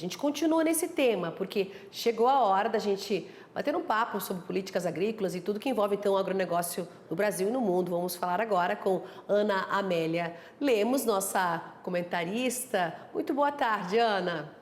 gente continua nesse tema, porque chegou a hora da gente bater um papo sobre políticas agrícolas e tudo que envolve então o agronegócio no Brasil e no mundo. Vamos falar agora com Ana Amélia Lemos, nossa comentarista. Muito boa tarde, Ana.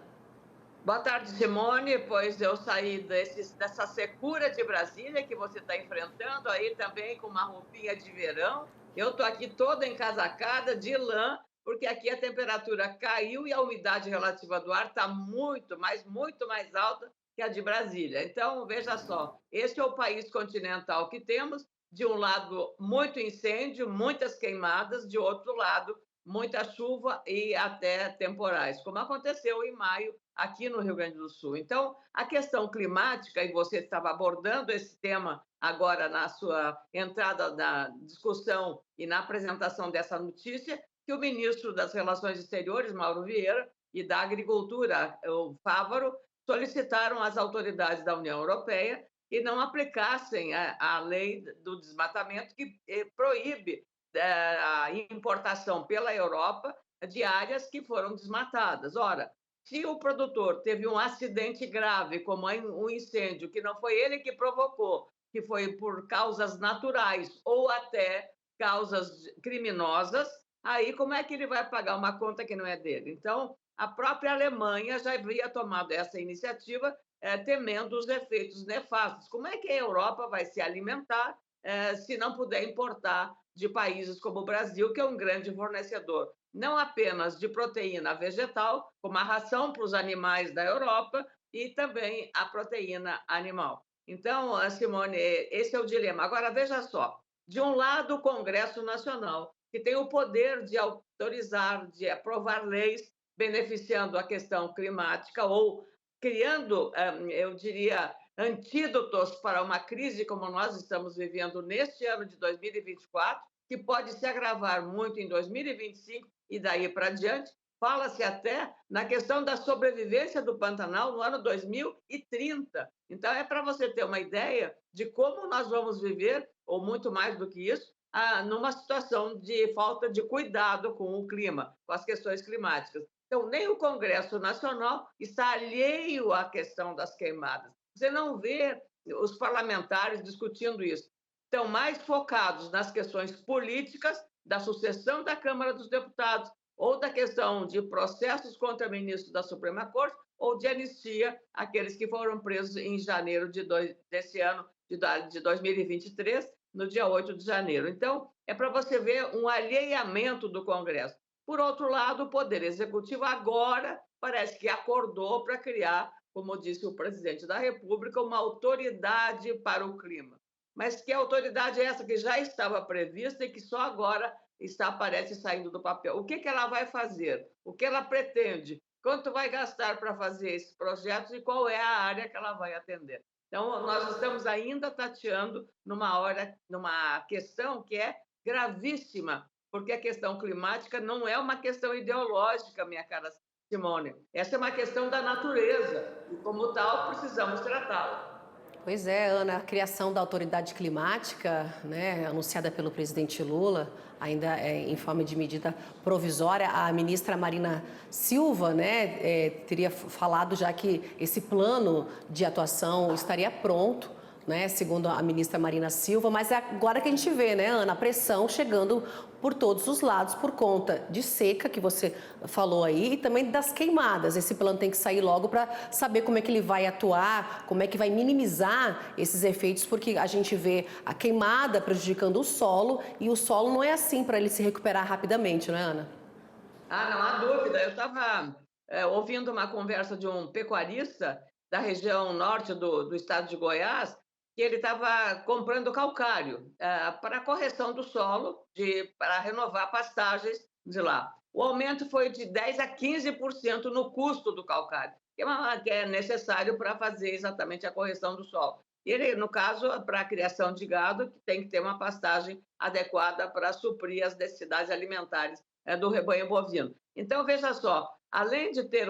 Boa tarde, Simone. Pois eu saí dessa secura de Brasília que você está enfrentando aí também com uma roupinha de verão. Eu estou aqui toda encasacada de lã, porque aqui a temperatura caiu e a umidade relativa do ar está muito, mas muito mais alta que a de Brasília. Então, veja só, este é o país continental que temos. De um lado, muito incêndio, muitas queimadas, de outro lado, muita chuva e até temporais, como aconteceu em maio aqui no Rio Grande do Sul. Então, a questão climática, e você estava abordando esse tema agora na sua entrada na discussão e na apresentação dessa notícia, que o ministro das Relações Exteriores, Mauro Vieira, e da Agricultura, o Fávaro, solicitaram às autoridades da União Europeia que não aplicassem a lei do desmatamento que proíbe a importação pela Europa de áreas que foram desmatadas. Ora, se o produtor teve um acidente grave, como um incêndio, que não foi ele que provocou, que foi por causas naturais ou até causas criminosas, aí como é que ele vai pagar uma conta que não é dele? Então, a própria Alemanha já havia tomado essa iniciativa, temendo os efeitos nefastos. Como é que a Europa vai se alimentar se não puder importar de países como o Brasil, que é um grande fornecedor, não apenas de proteína vegetal, como a ração para os animais da Europa, e também a proteína animal. Então, Simone, esse é o dilema. Agora, veja só, de um lado, o Congresso Nacional, que tem o poder de autorizar, de aprovar leis beneficiando a questão climática ou criando, eu diria, antídotos para uma crise como nós estamos vivendo neste ano de 2024, que pode se agravar muito em 2025 e daí para diante. Fala-se até na questão da sobrevivência do Pantanal no ano 2030. Então, é para você ter uma ideia de como nós vamos viver, ou muito mais do que isso, numa situação de falta de cuidado com o clima, com as questões climáticas. Então, nem o Congresso Nacional está alheio à questão das queimadas. Você não vê os parlamentares discutindo isso. Estão mais focados nas questões políticas da sucessão da Câmara dos Deputados ou da questão de processos contra ministros da Suprema Corte ou de anistia àqueles que foram presos em janeiro desse ano, de 2023, no dia 8 de janeiro. Então, é para você ver um alheamento do Congresso. Por outro lado, o Poder Executivo agora parece que acordou para criar, como disse o presidente da República, uma autoridade para o clima. Mas que autoridade é essa que já estava prevista e que só agora parece, saindo do papel? O que ela vai fazer? O que ela pretende? Quanto vai gastar para fazer esses projetos e qual é a área que ela vai atender? Então, nós estamos ainda tateando numa questão que é gravíssima, porque a questão climática não é uma questão ideológica, minha cara Simone. Essa é uma questão da natureza e, como tal, precisamos tratá-la. Pois é, Ana, a criação da autoridade climática, né, anunciada pelo presidente Lula, ainda em forma de medida provisória, a ministra Marina Silva, né, teria falado já que esse plano de atuação estaria pronto, né, segundo a ministra Marina Silva, mas é agora que a gente vê, né, Ana, a pressão chegando por todos os lados por conta de seca, que você falou aí, e também das queimadas. Esse plano tem que sair logo para saber como é que ele vai atuar, como é que vai minimizar esses efeitos, porque a gente vê a queimada prejudicando o solo, e o solo não é assim para ele se recuperar rapidamente, não é, Ana? Não há dúvida. Eu estava ouvindo uma conversa de um pecuarista da região norte do estado de Goiás, que ele estava comprando calcário para a correção do solo, para renovar pastagens de lá. O aumento foi de 10% a 15% no custo do calcário, que é necessário para fazer exatamente a correção do solo. Ele, no caso, para a criação de gado, que tem que ter uma pastagem adequada para suprir as necessidades alimentares do rebanho bovino. Então, veja só, além de ter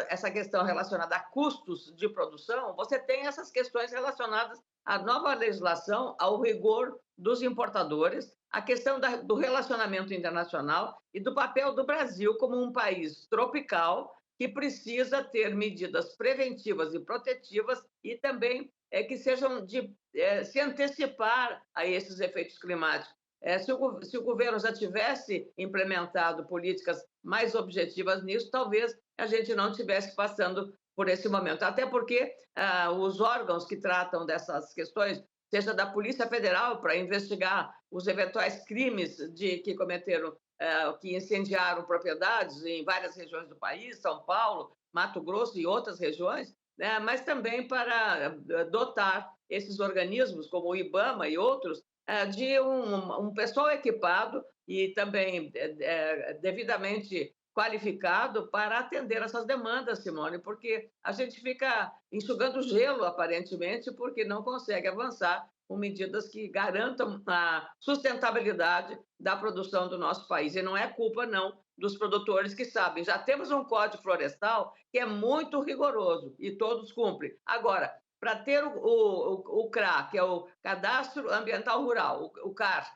essa questão relacionada a custos de produção, você tem essas questões relacionadas à nova legislação, ao rigor dos importadores, a questão do relacionamento internacional e do papel do Brasil como um país tropical que precisa ter medidas preventivas e protetivas e também que sejam de se antecipar a esses efeitos climáticos. Se o governo já tivesse implementado políticas mais objetivas nisso, talvez a gente não estivesse passando por esse momento. Até porque os órgãos que tratam dessas questões, seja da Polícia Federal, para investigar os eventuais crimes que cometeram, que incendiaram propriedades em várias regiões do país, São Paulo, Mato Grosso e outras regiões, né, mas também para dotar esses organismos, como o IBAMA e outros, de um pessoal equipado e também devidamente qualificado para atender essas demandas, Simone, porque a gente fica enxugando gelo, aparentemente, porque não consegue avançar com medidas que garantam a sustentabilidade da produção do nosso país. E não é culpa, não, dos produtores que sabem. Já temos um Código Florestal que é muito rigoroso e todos cumprem. Agora, para ter o CRA, que é o Cadastro Ambiental Rural, o CAR,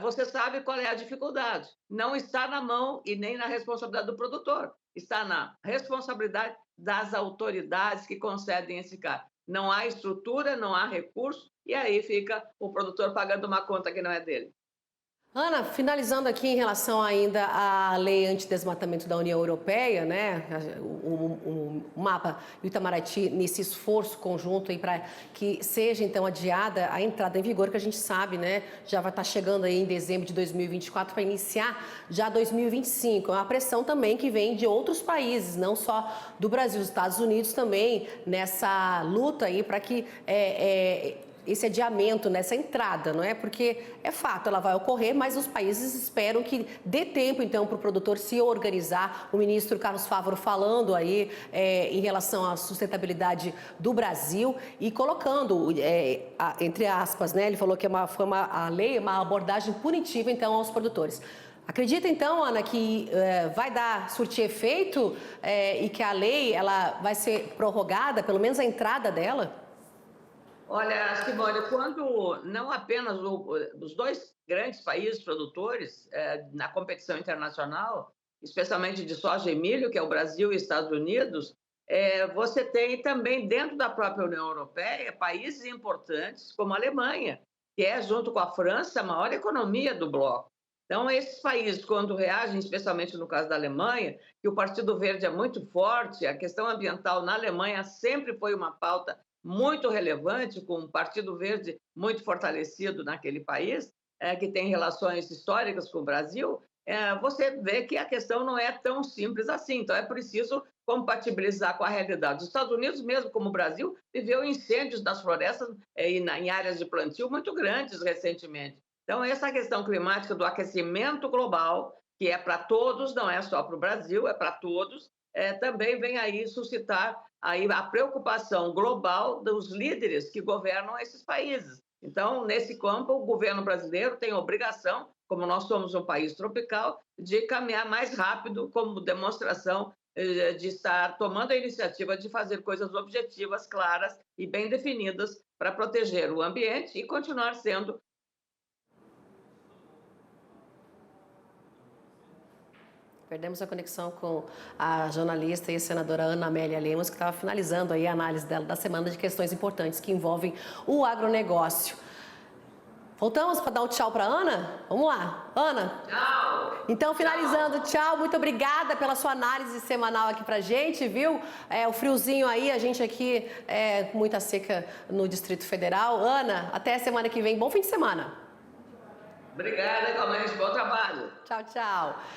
você sabe qual é a dificuldade. Não está na mão e nem na responsabilidade do produtor, está na responsabilidade das autoridades que concedem esse CAR. Não há estrutura, não há recurso, e aí fica o produtor pagando uma conta que não é dele. Ana, finalizando aqui em relação ainda à lei antidesmatamento da União Europeia, né? O mapa do Itamaraty nesse esforço conjunto aí para que seja então adiada a entrada em vigor, que a gente sabe, né? Já vai estar chegando aí em dezembro de 2024 para iniciar já 2025. É uma pressão também que vem de outros países, não só do Brasil, dos Estados Unidos também, nessa luta aí para que esse adiamento nessa entrada, não é? Porque é fato, ela vai ocorrer, mas os países esperam que dê tempo, então, para o produtor se organizar. O ministro Carlos Fávaro falando aí em relação à sustentabilidade do Brasil e colocando, entre aspas, né? Ele falou que a lei é uma abordagem punitiva, então, aos produtores. Acredita, então, Ana, que vai surtir efeito e que a lei ela vai ser prorrogada, pelo menos a entrada dela? Olha, Simone, quando não apenas os dois grandes países produtores na competição internacional, especialmente de soja e milho, que é o Brasil e Estados Unidos, você tem também dentro da própria União Europeia países importantes como a Alemanha, que é, junto com a França, a maior economia do bloco. Então, esses países, quando reagem, especialmente no caso da Alemanha, que o Partido Verde é muito forte, a questão ambiental na Alemanha sempre foi uma pauta muito relevante, com um Partido Verde muito fortalecido naquele país, que tem relações históricas com o Brasil, você vê que a questão não é tão simples assim. Então, é preciso compatibilizar com a realidade. Os Estados Unidos, mesmo como o Brasil, viveu incêndios das florestas em áreas de plantio muito grandes recentemente. Então, essa questão climática do aquecimento global, que é para todos, não é só para o Brasil, é para todos, também vem aí suscitar aí a preocupação global dos líderes que governam esses países. Então, nesse campo, o governo brasileiro tem obrigação, como nós somos um país tropical, de caminhar mais rápido como demonstração de estar tomando a iniciativa de fazer coisas objetivas, claras e bem definidas para proteger o ambiente e continuar sendo. Perdemos a conexão com a jornalista e a senadora Ana Amélia Lemos, que estava finalizando aí a análise dela da semana de questões importantes que envolvem o agronegócio. Voltamos para dar um tchau para a Ana? Vamos lá. Ana? Tchau! Então, finalizando, tchau. Muito obrigada pela sua análise semanal aqui para a gente, viu? O friozinho aí, a gente aqui com muita seca no Distrito Federal. Ana, até a semana que vem. Bom fim de semana. Obrigada, igualmente. Bom trabalho. Tchau, tchau.